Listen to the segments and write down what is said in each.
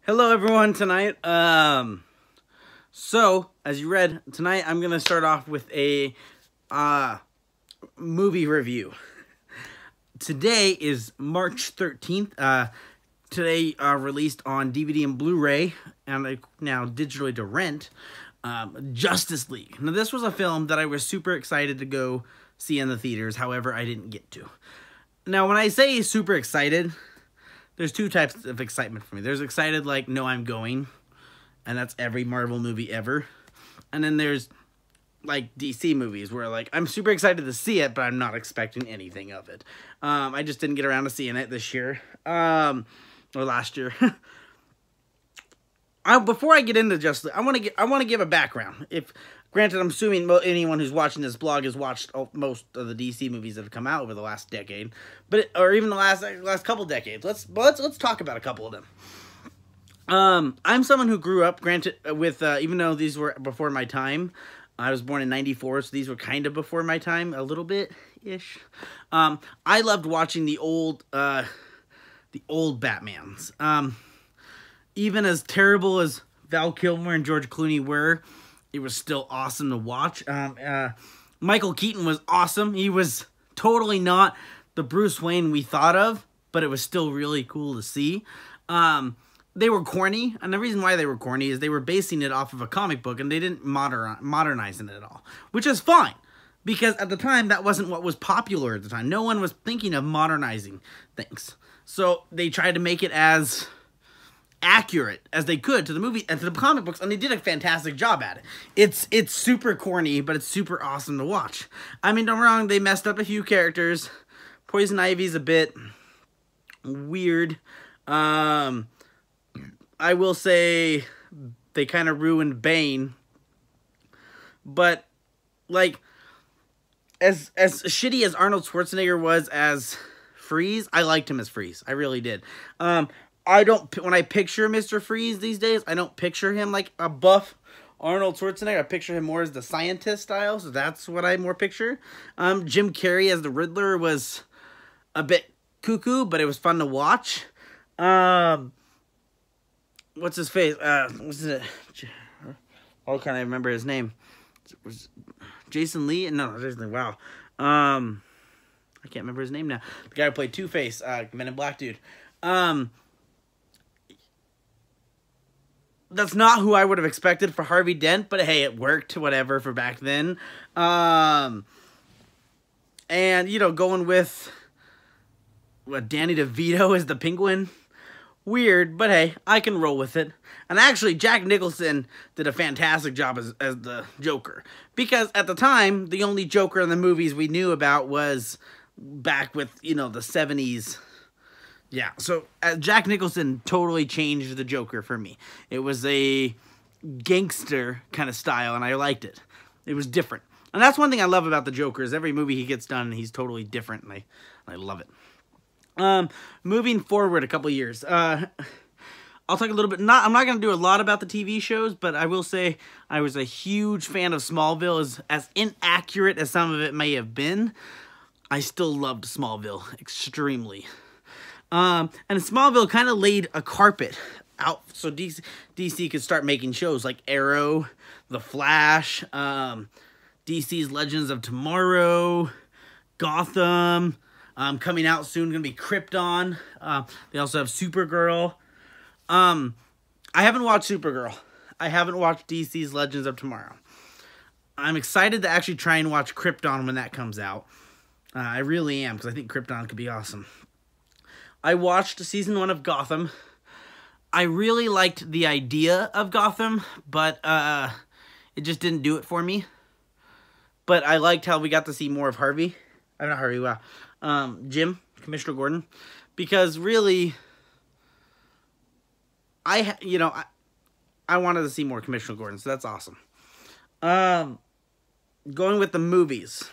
Hello everyone tonight. So as you read tonight, I'm gonna start off with a movie review. Today is March 13th. Today released on DVD and Blu-ray and now digitally to rent. Justice League. Now this was a film that I was super excited to go see in the theaters. However, I didn't get to. Now when I say super excited, there's two types of excitement for me. There's excited like, no, I'm going. And that's every Marvel movie ever. And then there's like DC movies where like, I'm super excited to see it, but I'm not expecting anything of it. I just didn't get around to seeing it this year. Or last year. Before I get into Justice League, I want to give a background. Granted, I'm assuming anyone who's watching this blog has watched most of the DC movies that have come out over the last decade, or even the last couple decades. Let's talk about a couple of them. I'm someone who grew up, granted, with even though these were before my time. I was born in '94, so these were kind of before my time, a little bit ish. I loved watching the old Batmans. Even as terrible as Val Kilmer and George Clooney were, it was still awesome to watch. Michael Keaton was awesome. He was totally not the Bruce Wayne we thought of, but it was still really cool to see. They were corny, and the reason why they were corny is they were basing it off of a comic book, and they didn't modernize it at all, which is fine, because at the time, that wasn't what was popular at the time. No one was thinking of modernizing things. So they tried to make it as accurate as they could to the movie and to the comic books, and they did a fantastic job at it. It's super corny, but it's super awesome to watch. I mean, don't get me wrong, they messed up a few characters. Poison Ivy's a bit weird. I will say they kind of ruined Bane, but like as shitty as Arnold Schwarzenegger was as Freeze, I liked him as Freeze. I really did. When I picture Mr. Freeze these days, I don't picture him like a buff Arnold Schwarzenegger. I picture him more as the scientist style, so that's what I more picture. Jim Carrey as the Riddler was a bit cuckoo, but it was fun to watch. What's his face? What's it? Oh, can't I remember his name? Was Jason Lee? No, Jason Lee. Wow. I can't remember his name now. The guy who played Two-Face, Men in Black dude. That's not who I would have expected for Harvey Dent, but hey, it worked, whatever, for back then. And, you know, going with Danny DeVito as the Penguin. Weird, but hey, I can roll with it. And actually, Jack Nicholson did a fantastic job as the Joker. Because at the time, the only Joker in the movies we knew about was back with, you know, the 70s. Yeah, so Jack Nicholson totally changed the Joker for me. It was a gangster kind of style, and I liked it. It was different. And that's one thing I love about the Joker, is every movie he gets done, he's totally different, and I love it. Moving forward a couple years, I'll talk a little bit, I'm not going to do a lot about the TV shows, but I will say I was a huge fan of Smallville. As inaccurate as some of it may have been, I still loved Smallville extremely. And Smallville kind of laid a carpet out so DC could start making shows like Arrow, The Flash, DC's Legends of Tomorrow, Gotham, coming out soon, going to be Krypton. They also have Supergirl. I haven't watched Supergirl. I haven't watched DC's Legends of Tomorrow. I'm excited to actually try and watch Krypton when that comes out. I really am, because I think Krypton could be awesome. I watched season 1 of Gotham. I really liked the idea of Gotham, but it just didn't do it for me. But I liked how we got to see more of Harvey. I'm not Harvey, wow. Jim, Commissioner Gordon. Because really, I wanted to see more Commissioner Gordon, so that's awesome. Going with the movies.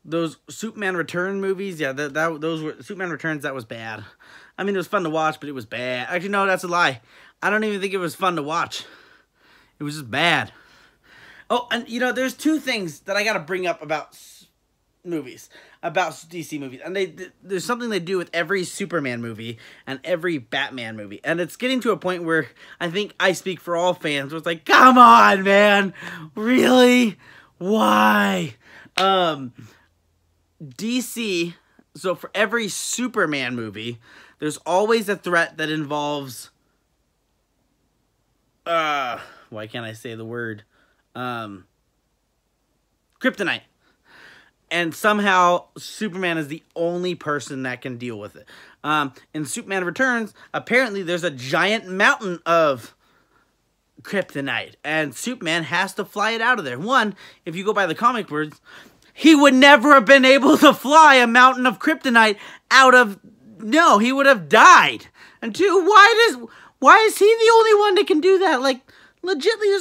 Those Superman Return movies, yeah, those were Superman Returns. That was bad. I mean, it was fun to watch, but it was bad. Actually, no, that's a lie. I don't even think it was fun to watch. It was just bad. Oh, and you know, there's two things that I got to bring up about movies. about DC movies, and there's something they do with every Superman movie and every Batman movie, and it's getting to a point where I think I speak for all fans, where it's like, come on, man, really? Why? DC, so for every Superman movie, there's always a threat that involves, why can't I say the word? Kryptonite. And somehow Superman is the only person that can deal with it. In Superman Returns, apparently there's a giant mountain of kryptonite, and Superman has to fly it out of there. One, if you go by the comic words, he would never have been able to fly a mountain of kryptonite out of... No, he would have died. And two, why is he the only one that can do that? Like, legitimately,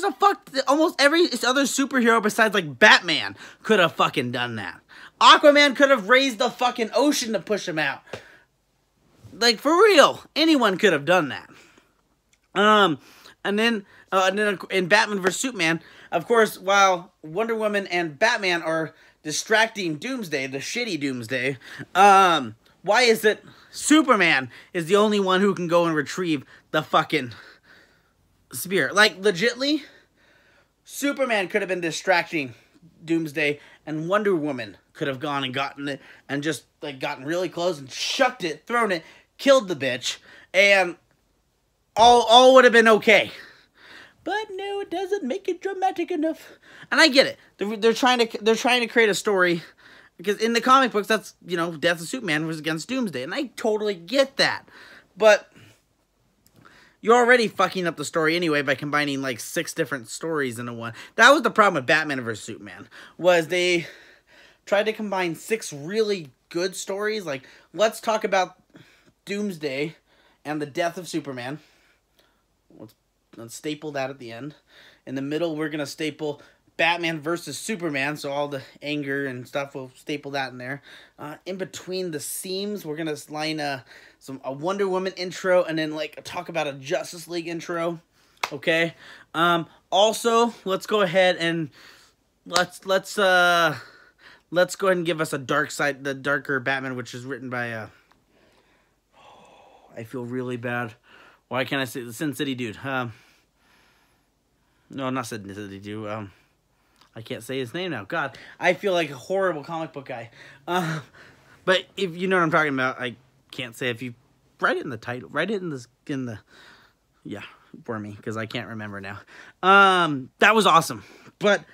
almost every other superhero besides, like, Batman could have fucking done that. Aquaman could have raised the fucking ocean to push him out. Like, for real. Anyone could have done that. And then in Batman vs. Superman, of course, while Wonder Woman and Batman are distracting Doomsday, the shitty Doomsday, why is it Superman is the only one who can go and retrieve the fucking spear? Like, legitly, Superman could have been distracting Doomsday, and Wonder Woman could have gone and gotten it, and just, like, gotten really close and chucked it, thrown it, killed the bitch, and all would have been okay. But no, it doesn't make it dramatic enough. And I get it. They're trying to create a story, because in the comic books, that's, you know, Death of Superman was against Doomsday, and I totally get that. But you're already fucking up the story anyway by combining, like, 6 different stories into one. That was the problem with Batman vs. Superman, was they tried to combine 6 really good stories. Like, let's talk about Doomsday and the death of Superman. Let's staple that at the end. In the middle, we're going to staple Batman versus Superman, so all the anger and stuff, we'll staple that in there. In between the seams, we're going to line a Wonder Woman intro, and then, like, talk about a Justice League intro. Okay? Also, let's go ahead and let's go ahead and give us a dark side, the darker Batman, which is written by I feel really bad. Why can't I say the Sin City dude? No, not Sin City dude. I can't say his name now. God, I feel like a horrible comic book guy. But if you know what I'm talking about, I can't say. If you write it in the title, write it in the yeah, for me, because I can't remember now. That was awesome, but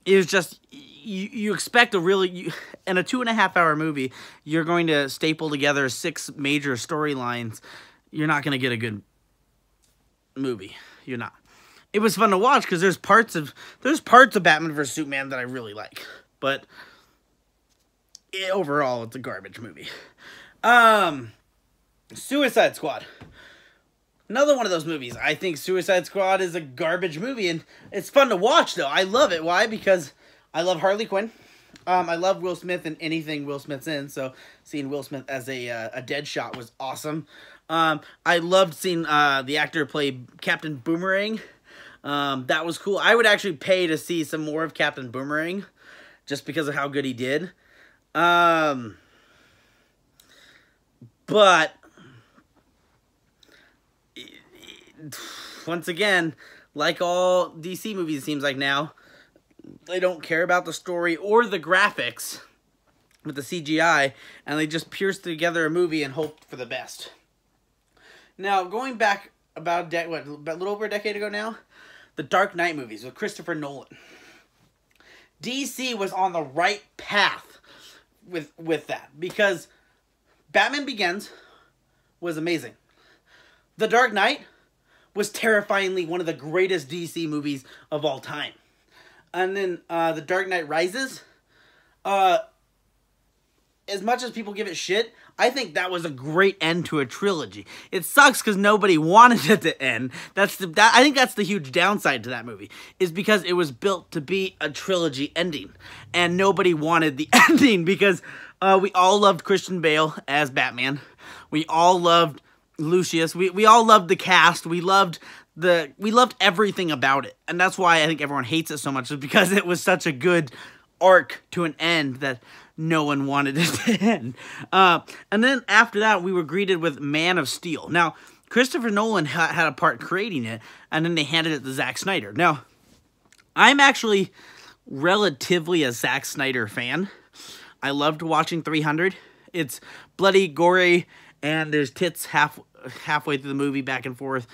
it was just you expect a really in a 2.5-hour movie, you're going to staple together 6 major storylines. You're not going to get a good movie. You're not. It was fun to watch because there's parts of Batman vs. Superman that I really like, but overall it's a garbage movie. Suicide Squad. Another one of those movies. I think Suicide Squad is a garbage movie, and it's fun to watch though. I love it. Why? Because I love Harley Quinn. I love Will Smith and anything Will Smith's in, so seeing Will Smith as a Deadshot was awesome. I loved seeing the actor play Captain Boomerang. That was cool. I would actually pay to see some more of Captain Boomerang, just because of how good he did. But once again, like all DC movies, it seems like now, they don't care about the story or the graphics with the CGI, and they just pierce together a movie and hope for the best. Now, going back about a little over a decade ago now, the Dark Knight movies with Christopher Nolan. DC was on the right path with that, because Batman Begins was amazing. The Dark Knight was terrifyingly one of the greatest DC movies of all time. And then The Dark Knight Rises, as much as people give it shit, I think that was a great end to a trilogy. It sucks because nobody wanted it to end. I think that's the huge downside to that movie, is because it was built to be a trilogy ending, and nobody wanted the ending because we all loved Christian Bale as Batman. We all loved Lucius. We all loved the cast. We loved everything about it, and that's why I think everyone hates it so much, is because it was such a good arc to an end that no one wanted it to end. And then after that, we were greeted with Man of Steel. Now, Christopher Nolan had a part creating it, and then they handed it to Zack Snyder. Now, I'm actually relatively a Zack Snyder fan. I loved watching 300. It's bloody, gory, and there's tits halfway through the movie, back and forth.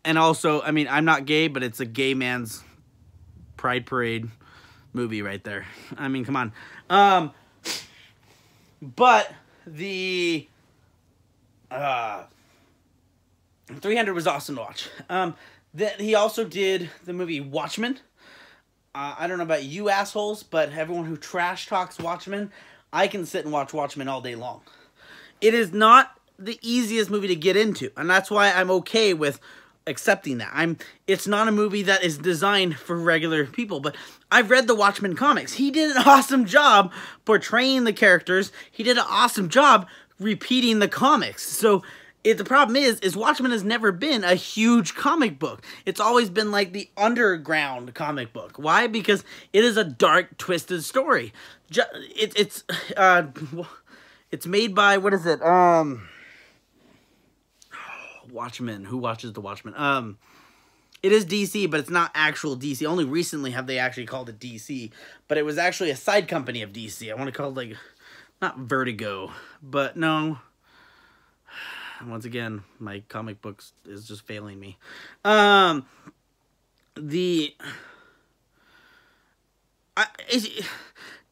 And also, I mean, I'm not gay, but it's a gay man's Pride Parade movie right there. I mean, come on. But the 300 was awesome to watch. He also did the movie Watchmen. I don't know about you assholes, but everyone who trash talks Watchmen, I can sit and watch Watchmen all day long. It is not the easiest movie to get into, and that's why I'm okay with accepting that. It's not a movie that is designed for regular people, but I've read the Watchmen comics. He did an awesome job portraying the characters. He did an awesome job repeating the comics. So the problem is Watchmen has never been a huge comic book. It's always been like the underground comic book. Why? Because it is a dark, twisted story. It's made by, what is it? Watchmen. Who watches the Watchmen? It is DC, but it's not actual DC. Only recently have they actually called it DC, but it was actually a side company of DC. I want to call it, like, not Vertigo, but no. Once again, my comic books is just failing me.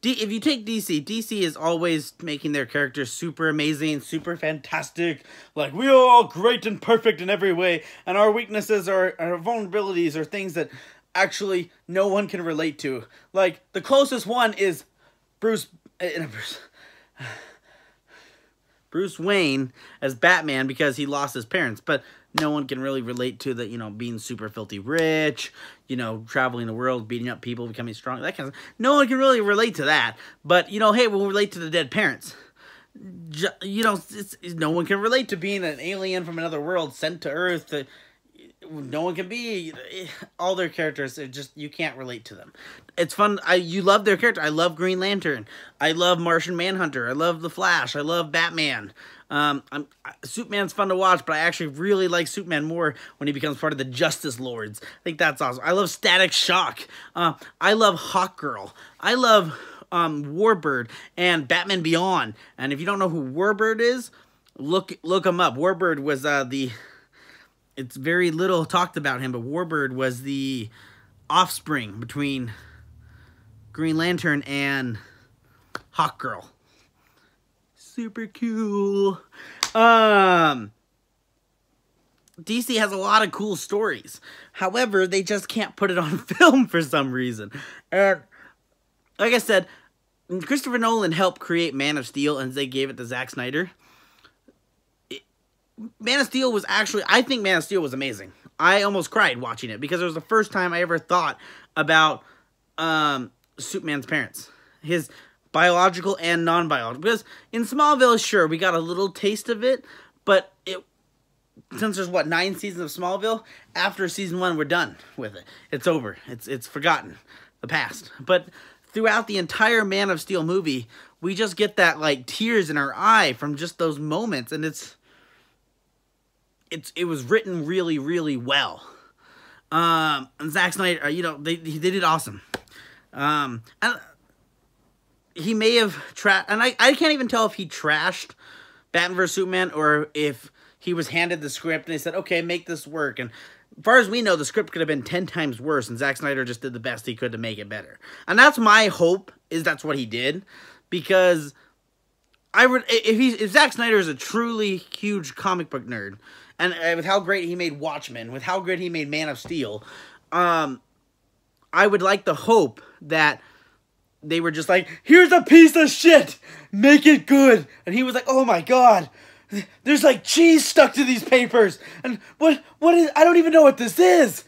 If you take DC is always making their characters super amazing, super fantastic. Like, we are all great and perfect in every way, and our weaknesses our vulnerabilities are things that actually no one can relate to. Like, the closest one is Bruce Wayne as Batman, because he lost his parents, but no one can really relate to the, being super filthy rich, traveling the world, beating up people, becoming strong, that kind of stuff. No one can really relate to that, but, hey, we'll relate to the dead parents. No one can relate to being an alien from another world sent to Earth. No one can be all their characters. You can't relate to them. It's fun. You love their character. I love Green Lantern. I love Martian Manhunter. I love the Flash. I love Batman. Superman's fun to watch, but I actually really like Superman more when he becomes part of the Justice Lords. I think that's awesome. I love Static Shock. I love Hawkgirl. I love Warbird and Batman Beyond. And if you don't know who Warbird is, look him up. Warbird was it's very little talked about him, but Warbird was the offspring between Green Lantern and Hawkgirl. Super cool. DC has a lot of cool stories. However, they just can't put it on film for some reason. And like I said, Christopher Nolan helped create Man of Steel, and they gave it to Zack Snyder. Man of Steel was actually, I think Man of Steel was amazing. I almost cried watching it because it was the first time I ever thought about Superman's parents. His biological and non-biological. Because in Smallville, sure, we got a little taste of it, but since there's, 9 seasons of Smallville, after season 1, we're done with it. It's over. It's forgotten. The past. But throughout the entire Man of Steel movie, we just get that, tears in our eye from just those moments, and it was written really, really well. And Zack Snyder, they did awesome. And he may have and I can't even tell if he trashed Batman vs Superman or if he was handed the script and they said, okay, make this work. And as far as we know, the script could have been 10 times worse, and Zack Snyder just did the best he could to make it better. And that's my hope, is that's what he did, because if Zack Snyder is a truly huge comic book nerd, and with how great he made Watchmen, with how great he made Man of Steel, I would like to hope that they were just like, here's a piece of shit, make it good. And he was like, oh my god, there's cheese stuck to these papers. And what is, I don't even know what this is.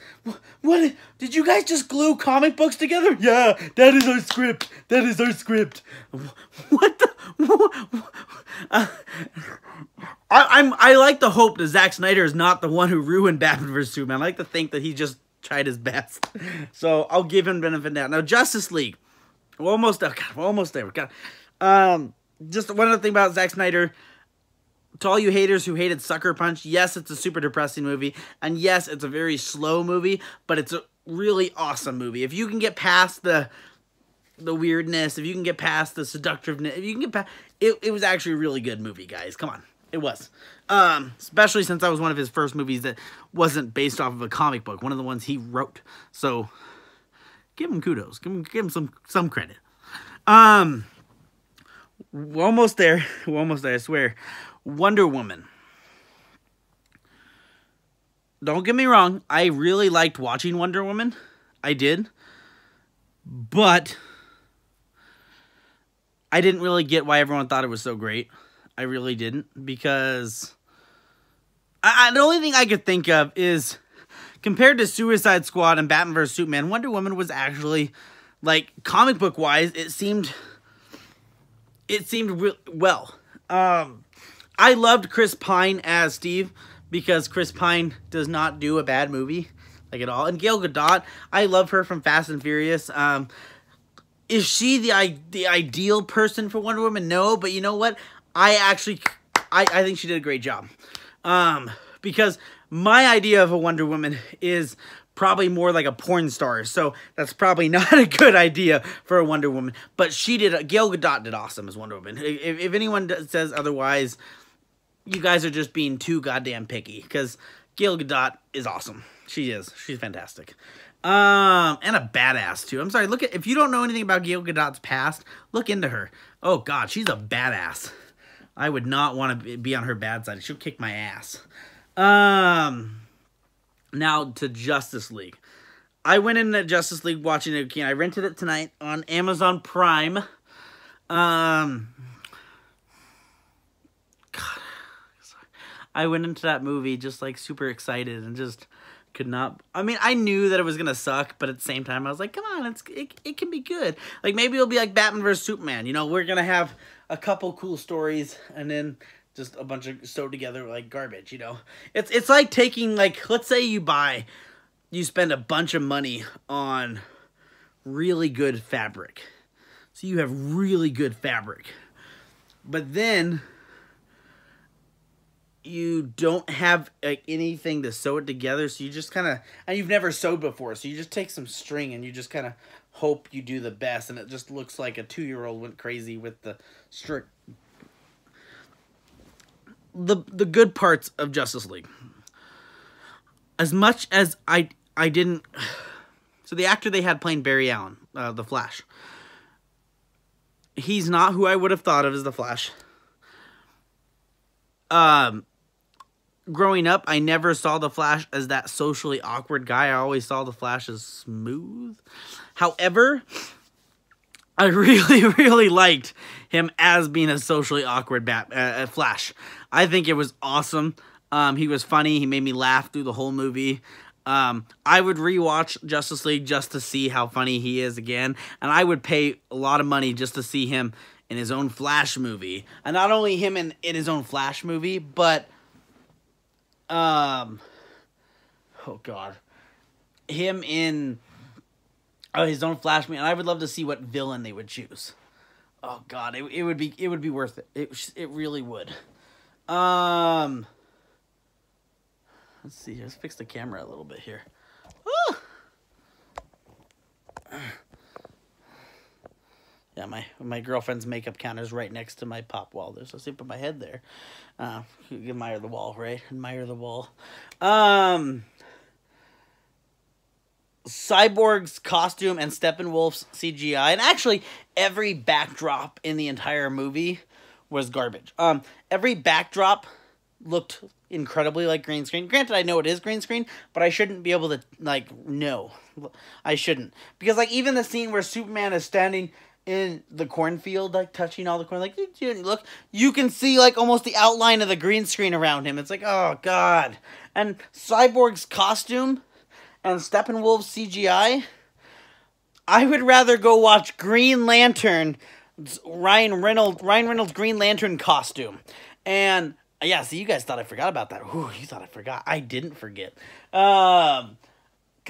What did you guys just glue comic books together? Yeah, that is our script. That is our script. What the? I like to hope that Zack Snyder is not the one who ruined Batman vs Superman. I like to think that he just tried his best. So I'll give him benefit of the doubt. Now, Justice League. We're almost there. God, Just one other thing about Zack Snyder. To all you haters who hated Sucker Punch, yes, it's a super depressing movie, and yes, it's a very slow movie, but it's a really awesome movie. If you can get past the weirdness, if you can get past the seductiveness, if you can get past, it was actually a really good movie, guys. Come on. It was. Especially since that was one of his first movies that wasn't based off of a comic book, one of the ones he wrote. So, give him kudos. Give him some credit. We're almost there. We're almost there, I swear. Wonder Woman. Don't get me wrong. I really liked watching Wonder Woman. I did. But I didn't really get why everyone thought it was so great. I really didn't. Because the only thing I could think of is, compared to Suicide Squad and Batman vs. Superman, Wonder Woman was actually, like, comic book wise, it seemed well. I loved Chris Pine as Steve, because Chris Pine does not do a bad movie, like, at all. And Gal Gadot, I love her from Fast and Furious. Is she the ideal person for Wonder Woman? No, but you know what? I think she did a great job. Because my idea of a Wonder Woman is probably more like a porn star, so that's probably not a good idea for a Wonder Woman. But Gal Gadot did awesome as Wonder Woman. If anyone says otherwise, you guys are just being too goddamn picky, because Gal Gadot is awesome. She is. She's fantastic. And a badass too. I'm sorry, if you don't know anything about Gal Gadot's past, look into her. Oh god, she's a badass. I would not want to be on her bad side. She'll kick my ass. Now to Justice League. I went into Justice League watching it again. I rented it tonight on Amazon Prime. God. I went into that movie just, like, super excited and just could not. I mean, I knew that it was gonna suck, but at the same time, I was like, come on, it can be good. Like, maybe it'll be like Batman vs. Superman. You know, we're gonna have a couple cool stories and then just a bunch of sewed together, like, garbage, you know? It's like taking, like, let's say you spend a bunch of money on really good fabric. So you have really good fabric. But then you don't have, like, anything to sew it together, so you just kind of, and you've never sewed before, so you just take some string and you just kind of hope you do the best, and it just looks like a 2-year-old went crazy with the string. The good parts of Justice League. As much as I didn't, so the actor they had playing Barry Allen, the Flash, he's not who I would have thought of as the Flash. Growing up, I never saw the Flash as that socially awkward guy. I always saw the Flash as smooth. However, I really, really liked him as being a socially awkward Flash. I think it was awesome. He was funny. He made me laugh through the whole movie. I would rewatch Justice League just to see how funny he is again. And I would pay a lot of money just to see him in his own Flash movie. And not only him in his own Flash movie, but oh god, him in his own Flash movie. And I would love to see what villain they would choose. Oh god, it would be worth it. It really would. Let's see. Let's fix the camera a little bit here. Woo! Yeah, my girlfriend's makeup counter is right next to my pop wall. So I put my head there. Admire the wall, right? Admire the wall. Cyborg's costume and Steppenwolf's CGI, and actually every backdrop in the entire movie was garbage. Every backdrop looked incredibly like green screen. Granted, I know it is green screen, but I shouldn't be able to, like, no. I shouldn't. Because, like, even the scene where Superman is standing in the cornfield, like, touching all the corn, like, look, you can see, like, almost the outline of the green screen around him. It's like, oh, God. And Cyborg's costume and Steppenwolf's CGI, I would rather go watch Green Lantern, Ryan Reynolds' Green Lantern costume. And yeah, see, you guys thought I forgot about that. Ooh, you thought I forgot. I didn't forget. Because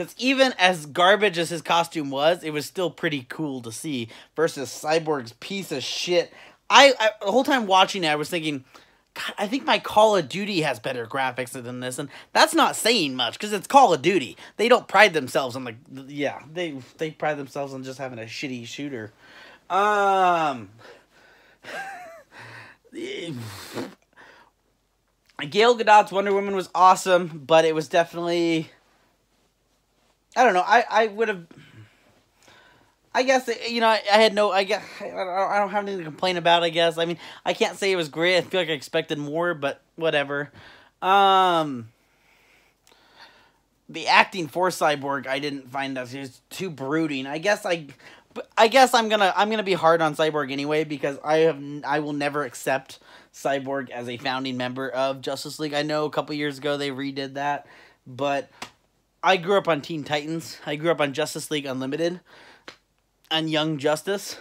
Because even as garbage as his costume was, it was still pretty cool to see versus Cyborg's piece of shit. I the whole time watching it, I was thinking, God, I think my Call of Duty has better graphics than this, and that's not saying much because it's Call of Duty. They don't pride themselves on they pride themselves on just having a shitty shooter. Gal Gadot's Wonder Woman was awesome, but it was definitely, I don't know. I would have. I guess, you know, I don't have anything to complain about, I guess. I mean, I can't say it was great. I feel like I expected more, but whatever. The acting for Cyborg, I didn't find that. It was too brooding. I guess I'm gonna be hard on Cyborg anyway, because I will never accept Cyborg as a founding member of Justice League. I know a couple years ago they redid that, but I grew up on Teen Titans. I grew up on Justice League Unlimited and Young Justice.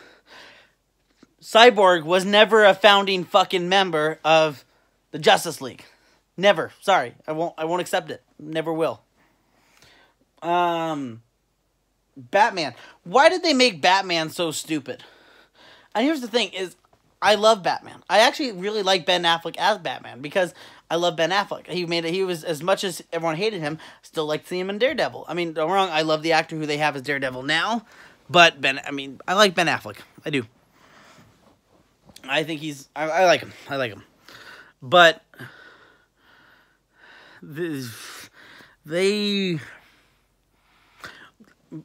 Cyborg was never a founding fucking member of the Justice League. Never. Sorry. I won't accept it. Never will. Batman. Why did they make Batman so stupid? And here's the thing is, I love Batman. I actually really like Ben Affleck as Batman because I love Ben Affleck. He was, as much as everyone hated him, still like seeing him in Daredevil. I mean, don't get me wrong, I love the actor who they have as Daredevil now. But I like Ben Affleck. I do. I think I like him. I like him. But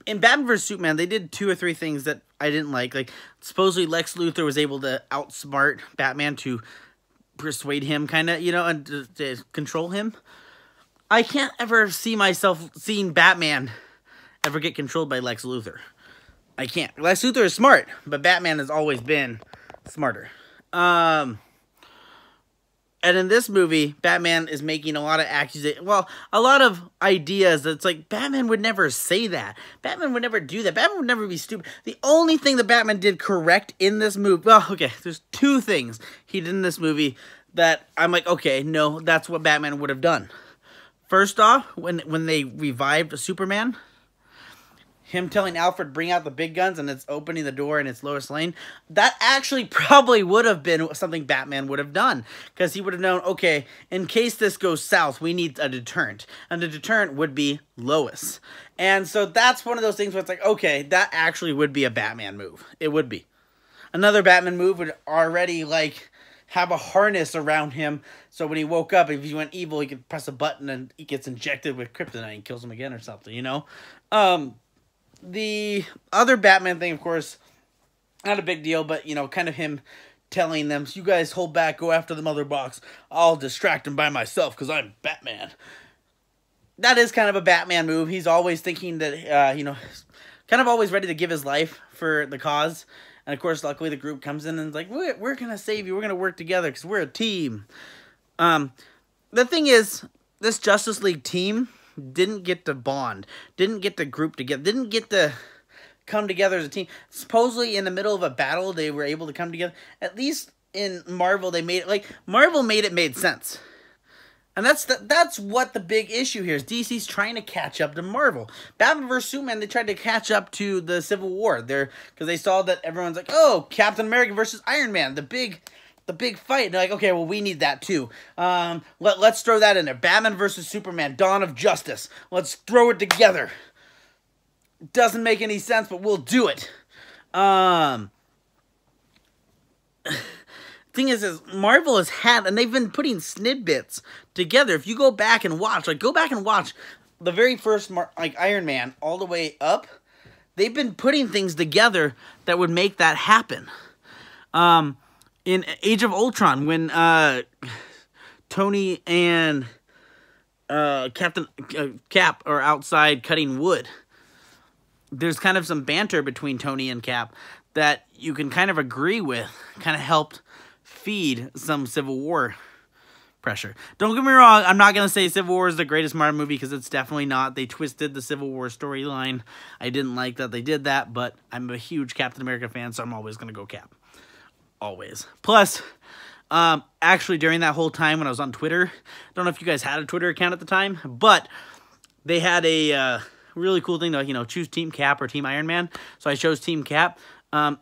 in Batman vs. Superman, they did 2 or 3 things that I didn't like. Like, supposedly Lex Luthor was able to outsmart Batman to persuade him, kind of, you know, and to control him. I can't ever see myself seeing Batman ever get controlled by Lex Luthor. I can't. Lex Luthor is smart, but Batman has always been smarter. And in this movie, Batman is making a lot of accusations. Well, a lot of ideas that's like, Batman would never say that. Batman would never do that. Batman would never be stupid. The only thing that Batman did correct in this movie, well, okay, there's 2 things he did in this movie that I'm like, okay, no, that's what Batman would have done. First off, when they revived Superman, him telling Alfred, bring out the big guns, and it's opening the door and it's Lois Lane. That actually probably would have been something Batman would have done. Because he would have known, okay, in case this goes south, we need a deterrent. And the deterrent would be Lois. And so that's one of those things where it's like, okay, that actually would be a Batman move. It would be. Another Batman move would already, like, have a harness around him. So when he woke up, if he went evil, he could press a button and he gets injected with kryptonite and kills him again or something, you know? The other Batman thing, of course, not a big deal, but, you know, kind of him telling them, you guys hold back, go after the mother box. I'll distract him by myself because I'm Batman. That is kind of a Batman move. He's always thinking that, you know, kind of always ready to give his life for the cause. And, of course, luckily the group comes in and is like, we're going to save you. We're going to work together because we're a team. The thing is, this Justice League team didn't get to bond, didn't get to group together, didn't get to come together as a team. Supposedly in the middle of a battle, they were able to come together. At least in Marvel, they made it, like, Marvel made sense. And that's what the big issue here is. DC's trying to catch up to Marvel. Batman vs. Superman, they tried to catch up to the Civil War. Because they saw that everyone's like, oh, Captain America versus Iron Man, the big fight. And they're like, okay, well, we need that too. Let's throw that in there. Batman versus Superman, Dawn of Justice. Let's throw it together. Doesn't make any sense, but we'll do it. Thing is Marvel has had, and they've been putting snippets together. If you go back and watch, the very first, Iron Man all the way up. They've been putting things together that would make that happen. In Age of Ultron, when Tony and Cap are outside cutting wood, there's kind of some banter between Tony and Cap that you can kind of agree with, kind of helped feed some Civil War pressure. Don't get me wrong, I'm not going to say Civil War is the greatest Marvel movie, because it's definitely not. They twisted the Civil War storyline. I didn't like that they did that, but I'm a huge Captain America fan, so I'm always going to go Cap. Always. Plus, actually during that whole time when I was on Twitter, I don't know if you guys had a Twitter account at the time, but they had a, really cool thing to, like, you know, choose Team Cap or Team Iron Man. So I chose Team Cap.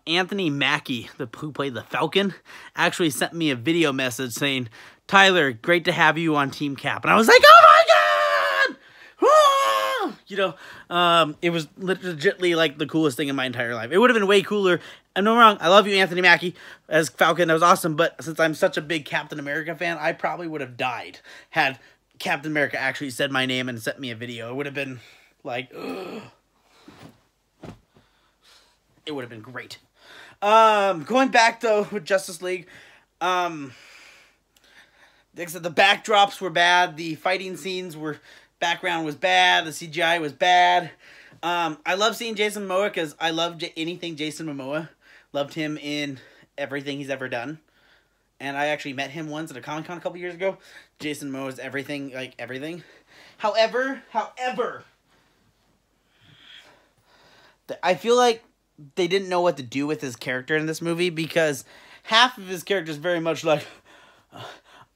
Anthony Mackie, who played the Falcon, actually sent me a video message saying, "Tyler, great to have you on Team Cap." And I was like, oh my God! Ah! You know, it was legitimately like the coolest thing in my entire life. It would have been way cooler. I'm no wrong. I love you, Anthony Mackie, as Falcon. That was awesome. But since I'm such a big Captain America fan, I probably would have died had Captain America actually said my name and sent me a video. It would have been like, ugh. It would have been great. Going back though with Justice League, like I said, the backdrops were bad. The fighting scenes background was bad. The CGI was bad. I love seeing Jason Momoa because I love anything Jason Momoa. Loved him in everything he's ever done. And I actually met him once at a Comic-Con a couple years ago. Jason Momoa is everything, like everything. However, I feel like they didn't know what to do with his character in this movie because half of his character is very much like,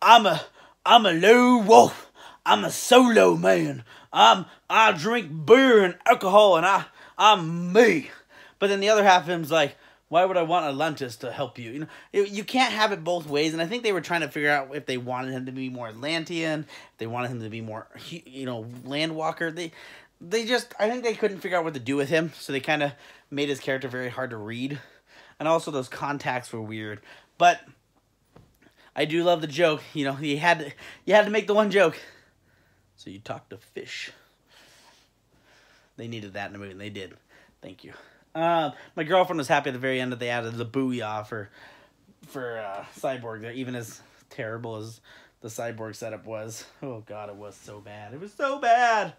I'm a lone wolf. I'm a solo man. I drink beer and alcohol and I'm me. But then the other half of him's like, why would I want Atlantis to help you? You know, you can't have it both ways. And I think they were trying to figure out if they wanted him to be more Atlantean, if they wanted him to be more, you know, Landwalker. I think they couldn't figure out what to do with him, so they kind of made his character very hard to read. And also those contacts were weird. But I do love the joke. You know, you had to make the one joke. So you talk to fish. They needed that in the movie, and they did. Thank you. My girlfriend was happy at the very end that they added the booyah for Cyborg there, even as terrible as the Cyborg setup was. Oh God, it was so bad. It was so bad.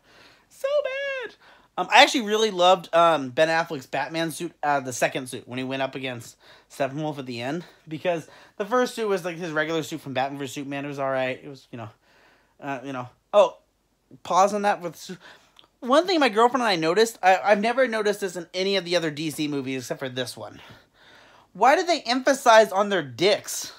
So bad. I actually really loved Ben Affleck's Batman suit, the second suit, when he went up against Steppenwolf at the end. Because the first suit was like his regular suit from Batman vs. Superman. It was alright. It was, you know. Oh, pause on that. One thing my girlfriend and I noticed, I've never noticed this in any of the other DC movies except for this one. Why did they emphasize on their dicks?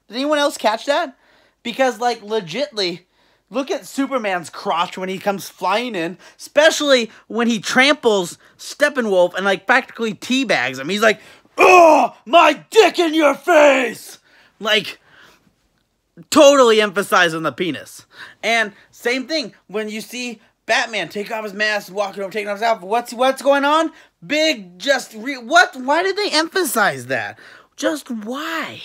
Did anyone else catch that? Because, like, legitly, look at Superman's crotch when he comes flying in, especially when he tramples Steppenwolf and, like, practically teabags him. He's like, "Oh, my dick in your face!" Like, totally emphasizing the penis. And same thing, when you see Batman take off his mask, walking over, taking off his outfit, what's going on? Why did they emphasize that? Just why?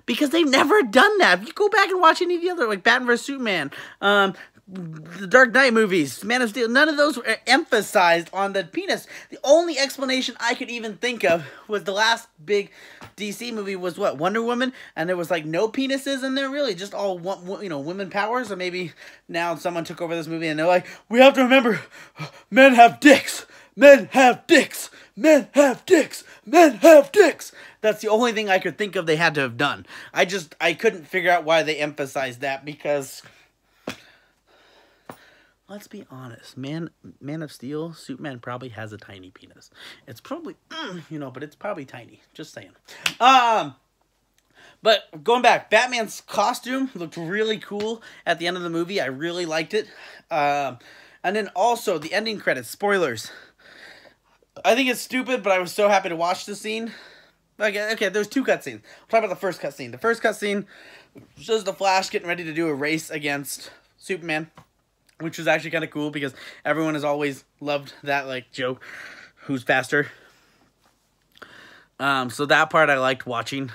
Because they've never done that. If you go back and watch any of the other, like Batman vs. Superman, the Dark Knight movies, Man of Steel, none of those were emphasized on the penis. The only explanation I could even think of was the last big DC movie was what? Wonder Woman? And there was like no penises in there really, just all, you know, women powers. Or maybe now someone took over this movie and they're like, we have to remember, men have dicks. Men have dicks. Men have dicks. Men have dicks. That's the only thing I could think of they had to have done. I couldn't figure out why they emphasized that because, let's be honest, Man of Steel, Superman probably has a tiny penis. It's probably, you know, but it's probably tiny. Just saying. But going back, Batman's costume looked really cool at the end of the movie. I really liked it. And then also the ending credits, spoilers. I think it's stupid, but I was so happy to watch the scene. Okay, there's two cutscenes. We'll talk about the first cutscene. The first cutscene shows the Flash getting ready to do a race against Superman, which was actually kind of cool because everyone has always loved that, like, joke, who's faster. So that part I liked watching.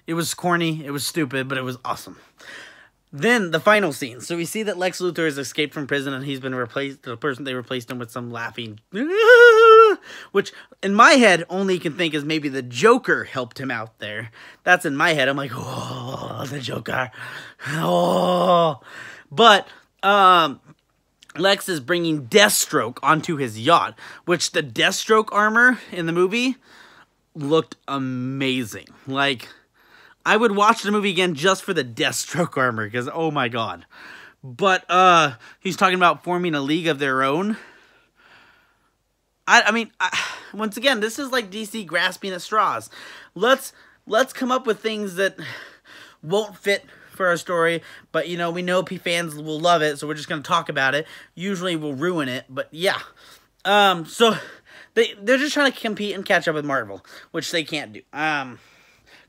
It was corny, it was stupid, but it was awesome. Then the final scene. So we see that Lex Luthor has escaped from prison and he's been replaced. The person they replaced him with some laughing, which in my head only can think is maybe the Joker helped him out there. That's in my head. I'm like, oh, the Joker. Oh, but Lex is bringing Deathstroke onto his yacht, which the Deathstroke armor in the movie looked amazing. Like, I would watch the movie again just for the Deathstroke armor, because, oh my god. But, he's talking about forming a league of their own. I mean, once again, this is like DC grasping at straws. Let's come up with things that won't fit for our story, but, you know, we know fans will love it, so we're just going to talk about it. Usually we'll ruin it, but yeah. So they're just trying to compete and catch up with Marvel, which they can't do.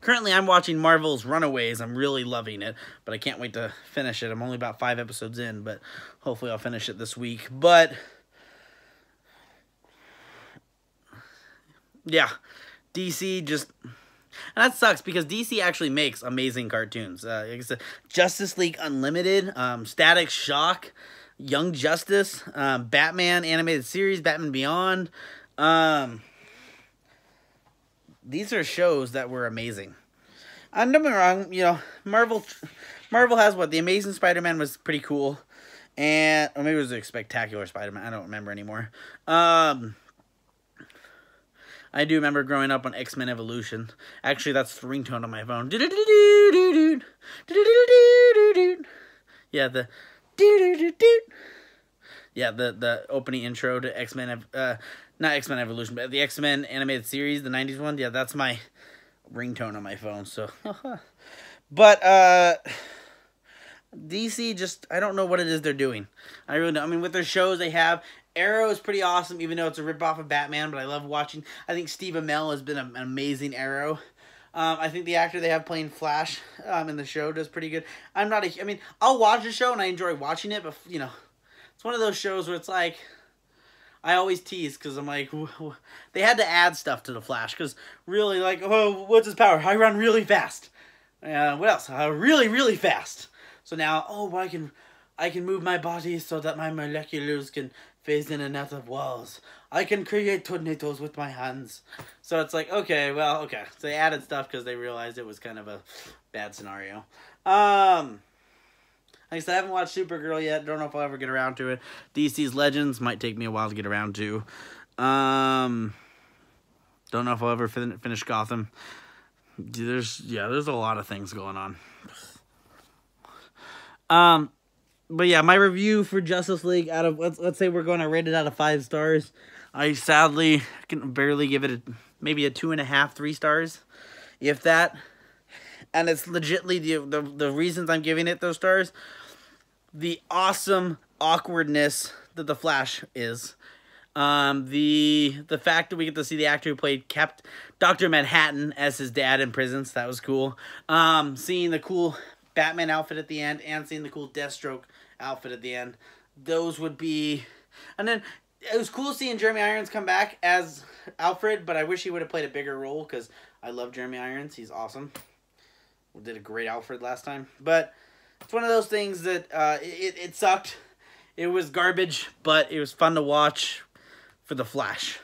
Currently, I'm watching Marvel's Runaways. I'm really loving it, but I can't wait to finish it. I'm only about 5 episodes in, but hopefully I'll finish it this week. But, yeah, DC just... And that sucks, because DC actually makes amazing cartoons. Like I said, Justice League Unlimited, Static Shock, Young Justice, Batman Animated Series, Batman Beyond... these are shows that were amazing. Don't get me wrong, you know, Marvel has what? The Amazing Spider-Man was pretty cool. And, or maybe it was a Spectacular Spider-Man. I don't remember anymore. I do remember growing up on X-Men Evolution. Actually, that's the ringtone on my phone. Yeah, the opening intro to X-Men, not X-Men Evolution, but the X-Men animated series, the 90s one. Yeah, that's my ringtone on my phone, so. But, DC just, I don't know what it is they're doing. I really don't. I mean, with their shows they have, Arrow is pretty awesome, even though it's a ripoff of Batman, but I love watching. I think Steve Amell has been an amazing Arrow. I think the actor they have playing Flash in the show does pretty good. I mean, I'll watch the show and I enjoy watching it, but, you know, it's one of those shows where it's like, I always tease because I'm like, they had to add stuff to the Flash because really, like, oh, what's his power? I run really fast. What else? Really, really fast. So now, oh, I can move my body so that my moleculars can phase in and out of walls. I can create tornadoes with my hands. So it's like, okay, well, okay. So they added stuff because they realized it was kind of a bad scenario. Like I said, I haven't watched Supergirl yet. Don't know if I'll ever get around to it. DC's Legends might take me a while to get around to. Don't know if I'll ever finish Gotham. There's a lot of things going on. But yeah, my review for Justice League out of, let's say we're going to rate it out of 5 stars. I sadly can barely give it maybe a 2.5, 3 stars, if that. And it's legitly the reasons I'm giving it those stars. The awesome awkwardness that the Flash is. The fact that we get to see the actor who played Dr. Manhattan as his dad in prison, so that was cool. Seeing the cool Batman outfit at the end and seeing the cool Deathstroke outfit at the end. Those would be... And then it was cool seeing Jeremy Irons come back as Alfred, but I wish he would have played a bigger role because I love Jeremy Irons. He's awesome. We did a great Alfred last time. But it's one of those things that it sucked. It was garbage, but it was fun to watch for the Flash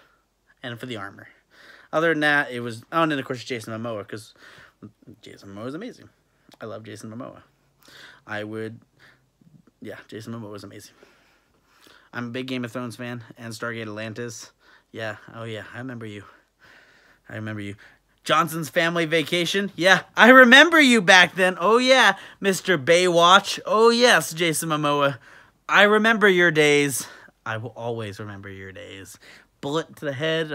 and for the armor. Other than that, it was... Oh, and then, of course, Jason Momoa, because Jason Momoa is amazing. I love Jason Momoa. Yeah, Jason Momoa was amazing. I'm a big Game of Thrones fan and Stargate Atlantis. Yeah, oh yeah, I remember you. Johnson's Family Vacation. Yeah, I remember you back then. Oh yeah, Mr. Baywatch. Oh yes, Jason Momoa. I remember your days. I will always remember your days. Bullet to the head.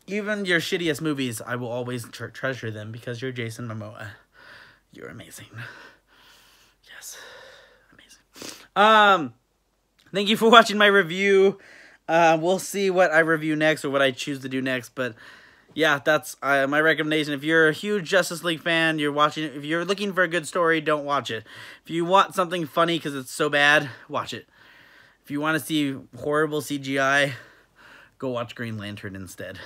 Even your shittiest movies, I will always treasure them because you're Jason Momoa. You're amazing. Yes. Amazing. Thank you for watching my review. We'll see what I review next or what I choose to do next. But yeah, that's my recommendation. If you're a huge Justice League fan, if you're looking for a good story, don't watch it. If you want something funny because it's so bad, watch it. If you want to see horrible CGI, go watch Green Lantern instead.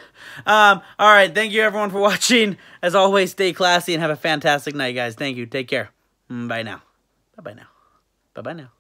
All right, thank you everyone for watching. As always, stay classy and have a fantastic night, guys. Thank you. Take care. Bye now. Bye-bye now. Bye-bye now.